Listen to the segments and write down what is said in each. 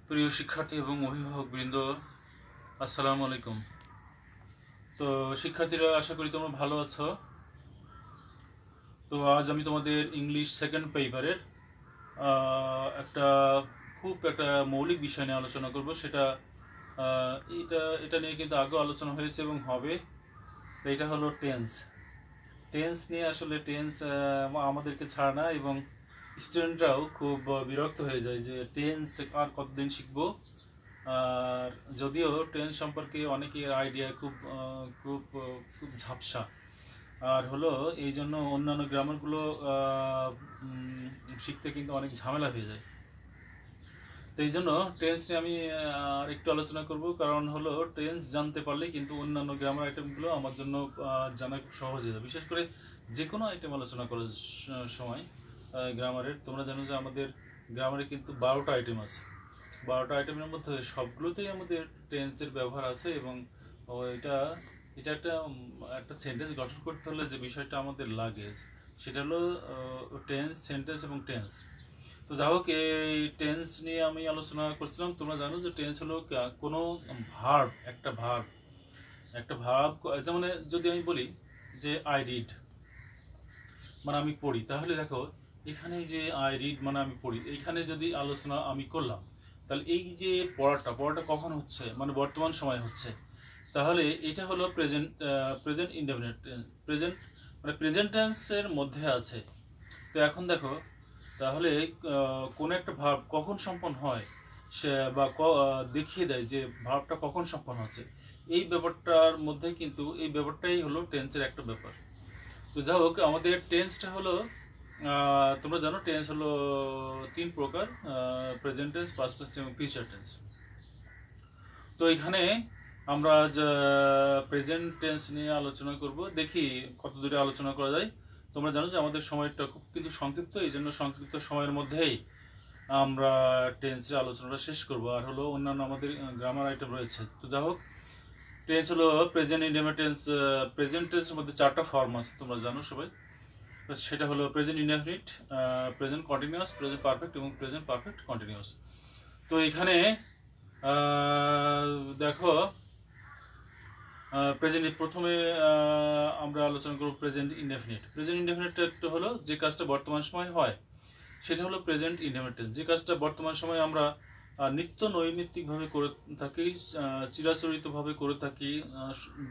প্রিয় শিক্ষার্থী এবং অভিভাবকবৃন্দ, আসসালামু আলাইকুম। তো শিক্ষার্থীরা, আশা করি তোমরা ভালো আছো। তো আজ আমি তোমাদের ইংলিশ সেকেন্ড পেপারের একটা একটা মৌলিক বিষয় নিয়ে আলোচনা করব। সেটা এটা এটা নিয়ে কিন্তু আগেও আলোচনা হয়েছে এবং হবে। তো এটা হলো টেন্স। টেন্স নিয়ে আসলে টেন্স আমাদেরকে ছাড়া না, এবং স্টুডেন্টরাও খুব বিরক্ত হয়ে যায় যে টেন্স আর কতদিন শিখবো। আর যদিও টেন্স সম্পর্কে অনেকের আইডিয়া খুব খুব ঝাপসা, আর হলো এই জন্য অন্যান্য গ্রামারগুলো শিখতে কিন্তু অনেক ঝামেলা হয়ে যায়। তো এই জন্য টেন্স নিয়ে আমি আর একটু আলোচনা করব, কারণ হলো টেন্স জানতে পারলে কিন্তু অন্যান্য গ্রামার আইটেমগুলো আমার জন্য জানা খুব সহজ হয়ে যায়। বিশেষ করে যে কোনো আইটেম আলোচনা করার সময় গ্রামারের, তোমরা জানো যে আমাদের গ্রামারে কিন্তু 12টা আইটেম আছে। 12টা আইটেমের মধ্যে সবগুলোতেই আমাদের টেন্সের ব্যবহার আছে, এবং এটা এটা একটা সেন্টেন্স গঠন করতে হলে যে বিষয়টা আমাদের লাগে সেটা হলো টেন্স, সেন্টেন্স এবং টেন্স। তো যাই হোক, এই টেন্স নিয়ে আমি আলোচনা করছিলাম। তোমরা জানো যে টেন্স হলো কোনো ভার্ব, একটা ভার্ব। যেমন যদি আমি বলি যে আই রিড, মানে আমি পড়ি, তাহলে দেখো এখানে যে আই রিড মানে আমি পড়ি, এইখানে যদি আলোচনা আমি করলাম, তাহলে এই যে পড়াটা কখন হচ্ছে, মানে বর্তমান সময় হচ্ছে, তাহলে এটা হলো প্রেজেন্ট ইনডেফিনিট প্রেজেন্ট, মানে প্রেজেন্ট টেন্সের মধ্যে আছে। তো এখন দেখো, তাহলে কোন একটা ভার্ব কখন সম্পন্ন হয় সে বা দেখিয়ে দেয় যে ভার্বটা কখন সম্পন্ন হচ্ছে, এই ব্যাপারটার মধ্যে কিন্তু এই ব্যাপারটাই হলো টেন্সের একটা ব্যাপার। তো যাই হোক, আমাদের টেন্সটা হলো তোমরা জানো টেন্স হলো 3 প্রকার: প্রেজেন্ট টেন্স, পাস্ট টেন্স এবং ফিউচার টেন্স। তো এখানে আমরা আজ প্রেজেন্ট টেন্স নিয়ে আলোচনা করব। দেখি কত দূরে আলোচনা করা যায়। তোমরা জানো যে আমাদের সময়টা খুব কিন্তু সংক্ষিপ্ত, এই জন্য সংক্ষিপ্ত সময়ের মধ্যেই আমরা টেন্সের আলোচনাটা শেষ করব। আর হলো অন্যান্য আমাদের গ্রামার আইটেম রয়েছে। তো যাই হোক, টেন্স হলো প্রেজেন্ট ইনডেফিনিট টেন্স। প্রেজেন্ট টেন্সের মধ্যে 4টা ফর্ম আছে, তোমরা জানো সবাই। সেটা হলো present indefinite, present continuous, present perfect এবং প্রেজেন্ট পারফেক্ট কন্টিনিউয়াস। তো এখানে দেখো, প্রেজেন্ট প্রথমে আমরা আলোচনা করব প্রেজেন্ট ইনডেফিনিট। প্রেজেন্ট ইনডেফিনিটটা একটু হলো যে কাজটা বর্তমান সময় হয়, সেটা হলো প্রেজেন্ট ইনডেফিনিট। যে কাজটা বর্তমান সময় আমরা নিত্য নৈমিত্তিকভাবে করে থাকি, চিরাচরিতভাবে করে থাকি,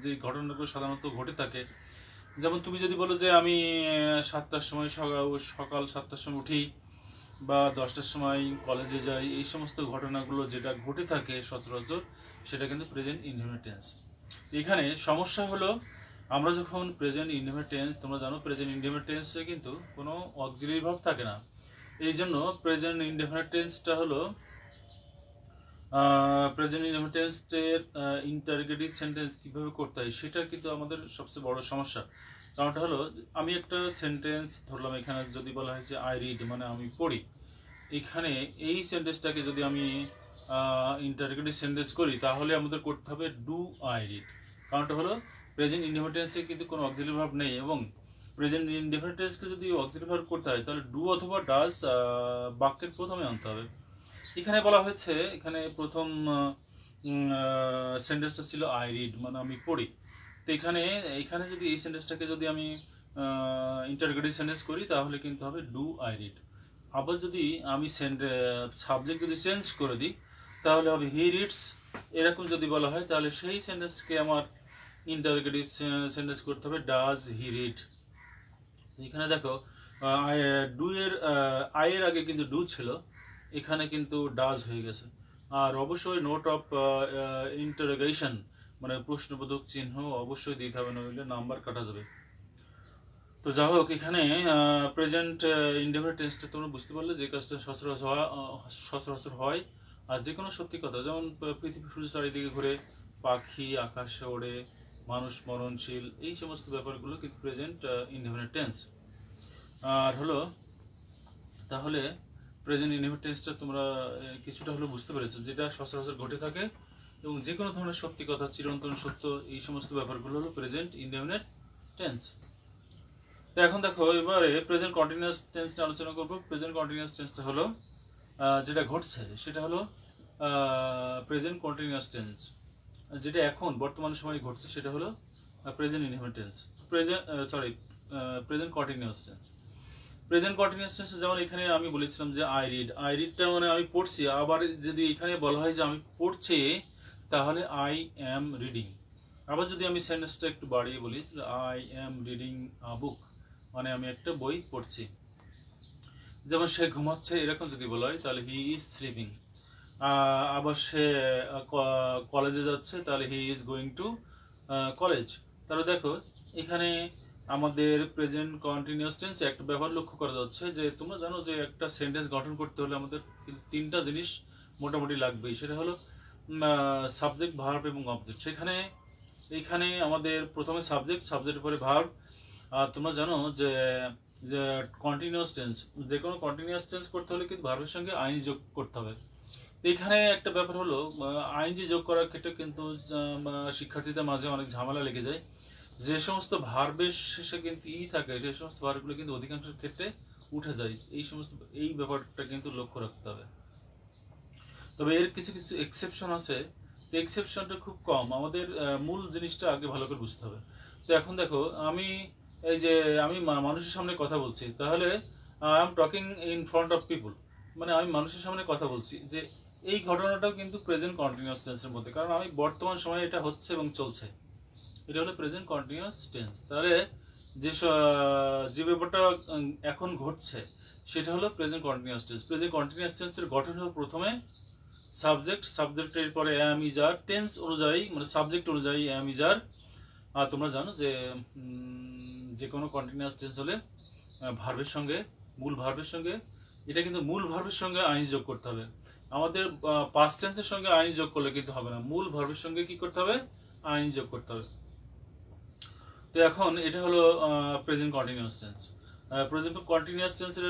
যে ঘটনাগুলো সাধারণত ঘটে থাকে। যেমন তুমি যদি বলো যে আমি 7টার সময় সকাল 7টার সময় উঠি, বা 10টার সময় কলেজে যাই, এই সমস্ত ঘটনাগুলো যেটা ঘটে থাকে সচরাচর, সেটা কিন্তু প্রেজেন্ট ইনডেফিনিট টেন্স। এখানে সমস্যা হলো, আমরা যখন প্রেজেন্ট ইনডেফিনিট টেন্স, তোমরা জানো প্রেজেন্ট ইনডেফিনিট টেন্সে কিন্তু কোনো অক্সিলারি ভার্ব থাকে না। এই জন্য প্রেজেন্ট ইনডেফিনিট টেন্সটা হলো প্রেজেন্ট ইনডেফিনিট টেন্সের ইন্টারোগেটিভ সেন্টেন্স কীভাবে করতে হয়, সেটা কিন্তু আমাদের সবচেয়ে বড় সমস্যা। কারণটা হলো, আমি একটা সেন্টেন্স ধরলাম, এখানে যদি বলা হয়েছে আই রিড মানে আমি পড়ি, এখানে এই সেন্টেন্সটাকে যদি আমি ইন্টারোগেটিভ সেন্টেন্স করি, তাহলে আমাদের করতে হবে ডু আই রিড। কারণটা হলো প্রেজেন্ট ইনডেফিনিট টেন্সে কিন্তু কোনো অক্সিলারি ভার্ব নেই, এবং প্রেজেন্ট ইনডেফিনিট টেন্সকে যদি অক্সিলারি ভার্ব করতে হয়, তাহলে ডু অথবা ডাজ বাক্যের প্রথমে আনতে হবে। এখানে বলা হয়েছে, এখানে প্রথম সেন্টেন্সটা ছিল আই রিড মানে আমি পড়ি। তো এখানে যদি এই সেন্টেন্সটাকে যদি আমি ইন্টারোগেটিভ সেন্টেন্স করি, তাহলে কিন্তু হবে ডু আই রিড। আবার যদি আমি সাবজেক্ট যদি চেঞ্জ করে দিই, তাহলে হবে হি রিডস। এরকম যদি বলা হয়, তাহলে সেই সেন্টেন্সকে আমার ইন্টারোগেটিভ সেন্টেন্স করতে হবে ডাজ হি রিড। এখানে দেখো, ডু এর আয়ের আগে কিন্তু ডু ছিল, এখানে কিন্তু ডাজ হয়ে গেছে। আর অবশ্যই নোট অফ ইন্টারোগেশন মানে প্রশ্নবোধক চিহ্ন অবশ্যই দিতে হবে, নইলে নাম্বার কাটা যাবে। তো যাই হোক, এখানে প্রেজেন্ট ইনডেফিনিট টেন্সটা তোমরা বুঝতে পারলে যে কাজটা সচরাচর হয়। আর যে কোনো সত্যি কথা, যেমন পৃথিবী সূর্য চারিদিকে ঘুরে, পাখি আকাশে ওড়ে, মানুষ মরণশীল, এই সমস্ত ব্যাপারগুলো কিন্তু প্রেজেন্ট ইনডেফিনিট টেন্স। আর হলো, তাহলে প্রেজেন্ট ইনডেফিনিট টেন্সটা তোমরা কিছুটা হলো বুঝতে পেরেছো, যেটা সচরাচর ঘটে থাকে এবং যে কোনো ধরনের সত্যি কথা, চিরন্তন সত্য, এই সমস্ত ব্যাপারগুলো হলো প্রেজেন্ট ইনডেফিনিট টেন্স। তো এখন দেখো, এবারে প্রেজেন্ট কন্টিনিউয়াস টেন্সটা আলোচনা করবো। প্রেজেন্ট কন্টিনিউয়াস টেন্সটা হলো যেটা ঘটছে, সেটা হলো প্রেজেন্ট কন্টিনিউয়াস টেন্স, যেটা এখন বর্তমান সময়ে ঘটছে সেটা হলো present indefinite tense, present continuous tense. Present continuous tense যেমন এখানে আমি বলেছিলাম যে আই রিডটা মানে আমি পড়ছি, আবার যদি এখানে বলা হয় যে আমি পড়ছি তাহলে আই অ্যাম রিডিং। আবার যদি আমি সেন্টেন্সটা একটু বাড়িয়ে বলি, আই অ্যাম রিডিং আ বুক, মানে আমি একটা বই পড়ছি। যেমন সে ঘুমাচ্ছে এরকম যদি বলা হয় তাহলে হি ইজ স্লিপিং। আবার সে কলেজে যাচ্ছে তাহলে he is going to college. তাহলে দেখো এখানে আমাদের প্রেজেন্ট কন্টিনিউয়াস টেন্সে একটা ব্যাপার লক্ষ্য করা যাচ্ছে যে তোমরা জানো যে একটা সেন্টেন্স গঠন করতে হলে আমাদের তিনটা জিনিস মোটামুটি লাগবেই, সেটা হলো সাবজেক্ট, ভার্ব এবং অবজেক্ট। এইখানে আমাদের প্রথমে সাবজেক্টের পরে ভার্ব। আর তোমরা জানো যে যে কন্টিনিউয়াস টেন্স, যে কোনো কন্টিনিউয়াস টেন্স করতে হলে কিন্তু ভার্বের সঙ্গে আইন যোগ করতে হবে। এখানে একটা ব্যাপার হলো আইনজি যোগ করার ক্ষেত্রে কিন্তু শিক্ষার্থীদের মাঝে অনেক ঝামেলা লেগে যায়। যে সমস্ত ভার্বের শেষে কিন্তু থাকে সেই সমস্ত ভার্বগুলো কিন্তু অধিকাংশ ক্ষেত্রে উঠে যায়। এই ব্যাপারটা কিন্তু লক্ষ্য রাখতে হবে। তবে এর কিছু কিছু এক্সেপশন আছে, তো এক্সেপশনটা খুব কম। আমাদের মূল জিনিসটা আগে ভালো করে বুঝতে হবে। তো এখন দেখো আমি মানুষের সামনে কথা বলছি, তাহলে I am talking in front of people, মানে আমি মানুষের সামনে কথা বলছি, যে এই ঘটনাটাও কিন্তু প্রেজেন্ট কন্টিনিউয়াস টেন্সের মধ্যে, কারণ আমি বর্তমান সময়ে এটা হচ্ছে এবং চলছে, এটা হলো প্রেজেন্ট কন্টিনিউয়াস টেন্স। তাহলে যে ব্যাপারটা এখন ঘটছে সেটা হলো present continuous tense. Present continuous টেন্সের গঠন হলো প্রথমে সাবজেক্টের পরে অ্যাম ইজ আর, টেন্স অনুযায়ী মানে সাবজেক্ট অনুযায়ী অ্যাম ইজ আর। আর তোমরা জানো যে কোনো কন্টিনিউয়াস টেন্স হলে মূল ভার্বের সঙ্গে এটা কিন্তু মূল ভার্বের সঙ্গে আইন যোগ করতে হবে। আমাদের পাস্ট টেন্সের সঙ্গে আইন যোগ করলে কিন্তু হবে না, মূল ভার্বের সঙ্গে কি করতে হবে, আইন যোগ করতে হবে। তো এখন এটা হলো present continuous tense. Present continuous টেন্সের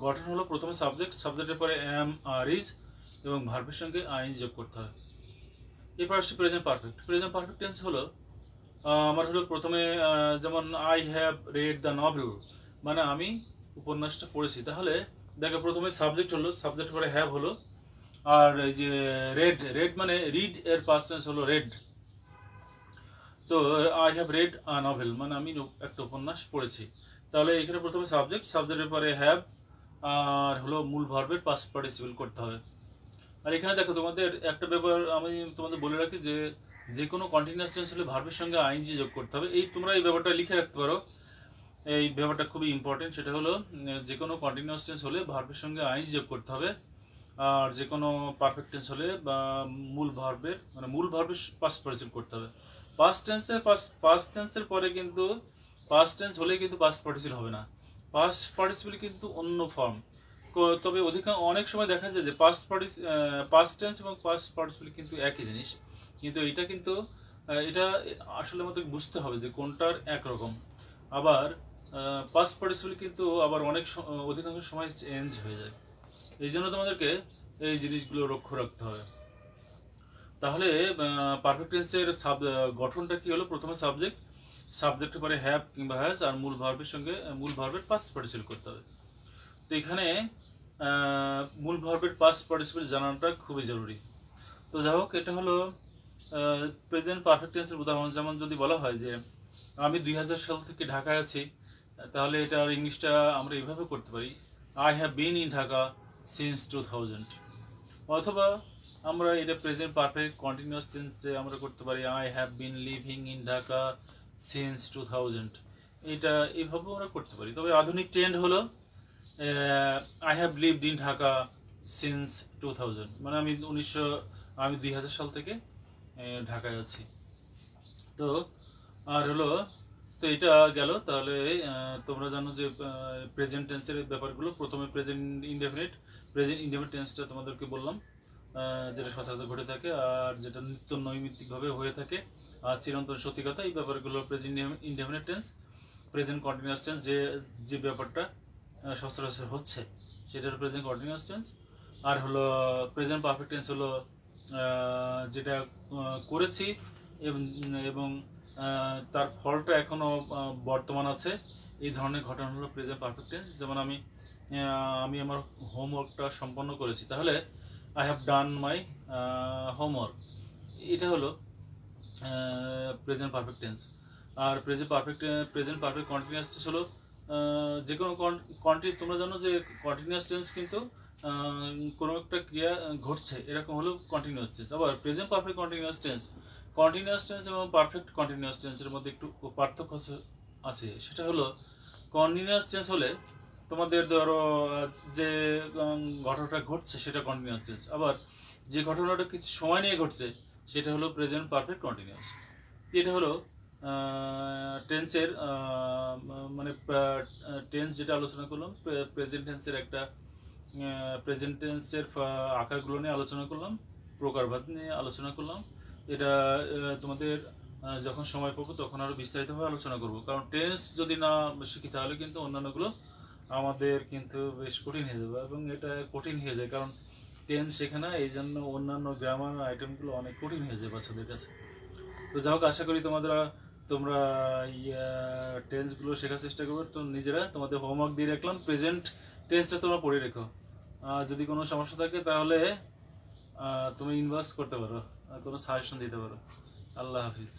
গঠন হলো প্রথমে সাবজেক্টের পরে অ্যাম আর ইজ এবং ভার্বের সঙ্গে আইন যোগ করতে হবে। এরপর আসছে প্রেজেন্ট পারফেক্ট টেন্স হলো আমার হলো প্রথমে যেমন I have read the novel, মানে আমি উপন্যাসটা পড়েছি। তাহলে দেখো প্রথমে সাবজেক্ট পরে হ্যাভ হলো, আর এই যে রেড মানে রিড এর পাস্ট টেন্স হলো রেড। তো I have read a novel, মানে আমি একটা উপন্যাস পড়েছি। তাহলে এখানে প্রথমে সাবজেক্টের পরে হ্যাভ আর হলো মূল ভার্বের পাস্ট পার্টিসিপল করতে হবে। আর এখানে দেখো তোমাদের একটা ব্যাপার আমি তোমাদের বলে রাখি যে কোনো কন্টিনিউয়াস টেন্স হলে ভার্বের সঙ্গে আইনজি যোগ করতে হবে। তোমরা এই ব্যাপারটা লিখে রাখতে পারো, এই ব্যাপারটা খুবই ইম্পর্টেন্ট। সেটা হলো যে কোনো কন্টিনিউয়াস টেন্স হলে ভার্বের সঙ্গে আইনজি যোগ করতে হবে, আর যে কোনো পারফেক্ট টেন্স হলে বা মূল ভার্বের পাস্ট পার্টিসিপল করতে হবে। পাস্ট টেন্সের পরে কিন্তু পাস্ট টেন্স হলে কিন্তু পাস্ট পার্টিসিপল হবে না, পাস্ট পার্টিসিপল কিন্তু অন্য ফর্ম। তবে অনেক সময় দেখা যায় যে পাস্ট টেন্স এবং পাস্ট পার্টিসিপল কিন্তু একই জিনিস, কিন্তু এটা আসলে আমাদের বুঝতে হবে যে কোনটার একরকম। আবার পাস্ট পার্টিসিপল কিন্তু আবার অধিকাংশ সময় চেঞ্জ হয়ে যায়। এই জন্য তোমাদেরকে এই জিনিসগুলো লক্ষ্য রাখতে হবে। তাহলে পারফেক্ট টেন্সের গঠনটা কি হলো, প্রথমে সাবজেক্টের পরে হ্যাভ কিংবা হ্যাজ আর মূল ভার্বের পাস্ট পার্টিসিপল করতে হবে। তো এখানে মূল ভার্বের পাস্ট পার্টিসিপল জানাটা খুবই জরুরি। তো যাই হোক, এটা হলো প্রেজেন্ট পারফেক্ট টেন্সের উদাহরণ। যেমন যদি বলা হয় যে আমি 2000 সাল থেকে ঢাকায় আছি, তাহলে এটার ইংলিশটা আমরা এইভাবে করতে পারি, I have been in Dhaka since 2000। অথবা আমরা এটা প্রেজেন্ট পারফেক্ট কন্টিনিউয়াস টেন্সে আমরা করতে পারি, I have been living in Dhaka since 2000। এটা এইভাবেও আমরা করতে পারি। তবে আধুনিক ট্রেন্ড হলো I have lived in Dhaka since 2000, মানে আমি 2000 সাল থেকে ঢাকায় আছি। তো আর হলো, তো এটা গেল। তাহলে তোমরা জানো যে প্রেজেন্ট টেন্সের ব্যাপারগুলো, প্রথমে প্রেজেন্ট ইনডেফিনিট টেন্সটা তোমাদেরকে বললাম, যেটা সচরাচর ঘটে থাকে আর যেটা নিত্য নৈমিত্তিকভাবে হয়ে থাকে আর চিরন্তন সত্যি কথা, এই ব্যাপারগুলো present indefinite tense. Present continuous tense যে ব্যাপারটা সচরাচর হচ্ছে সেটার প্রেজেন্ট কন্টিনিউয়াস টেন্স। আর হলো প্রেজেন্ট পারফেক্ট টেন্স হলো যেটা করেছি এবং তার ফলটা এখনো বর্তমান আছে, এই ধরনের ঘটনা হলো প্রেজেন্ট পারফেক্ট টেন্স। যেমন আমি আমার হোমওয়ার্কটা সম্পন্ন করেছি, তাহলে I have done my homework, এটা হলো প্রেজেন্ট পারফেক্ট টেন্স। আর প্রেজেন্ট পারফেক্ট কন্টিনিউয়াস টেন্স হলো যে কোনো তোমরা জানো যে কন্টিনিউয়াস টেন্স কিন্তু কোনো একটা ক্রিয়া ঘটছে, এরকম হলো কন্টিনিউয়াস টেন্স। আবার প্রেজেন্ট পারফেক্ট কন্টিনিউয়াস টেন্স এবং পারফেক্ট কন্টিনিউয়াস টেন্সের মধ্যে একটু পার্থক্য আছে। সেটা হলো কন্টিনিউয়াস টেন্স হলে তোমাদের ধরো যে ঘটনাটা ঘটছে সেটা কন্টিনিউয়াস টেন্স, আবার যে ঘটনাটা কিছু সময় নিয়ে ঘটছে সেটা হলো প্রেজেন্ট পারফেক্ট কন্টিনিউয়াস। এটা হলো টেন্সের মানে টেন্স যেটা আলোচনা করলাম, প্রেজেন্ট টেন্সের একটা প্রেজেন্ট টেন্সের আকারগুলো নিয়ে আলোচনা করলাম, প্রকারভেদ নিয়ে আলোচনা করলাম। এটা তোমাদের যখন সময় পাবো তখন আরও বিস্তারিতভাবে আলোচনা করব, কারণ টেন্স যদি না শিখি তাহলে কিন্তু অন্যান্যগুলো আমাদের কিন্তু বেশ কঠিন হয়ে যাবে, এবং এটা কঠিন হয়ে যায় কারণ টেন্স শেখে না, এই জন্য অন্যান্য গ্রামার আইটেমগুলো অনেক কঠিন হয়ে যায় বাচ্চাদের কাছে। তো যাই হোক, আশা করি তোমরা টেন্সগুলো শেখার চেষ্টা করবে। তো নিজেরা তোমাদের হোমওয়ার্ক দিয়ে রাখলাম, প্রেজেন্ট টেন্সটা তোমরা পড়ে রেখো। যদি কোনো সমস্যা থাকে তাহলে তুমি ইনবক্স করতে পারো, কোনো সাজেশন দিতে পারো। আল্লাহ হাফিজ।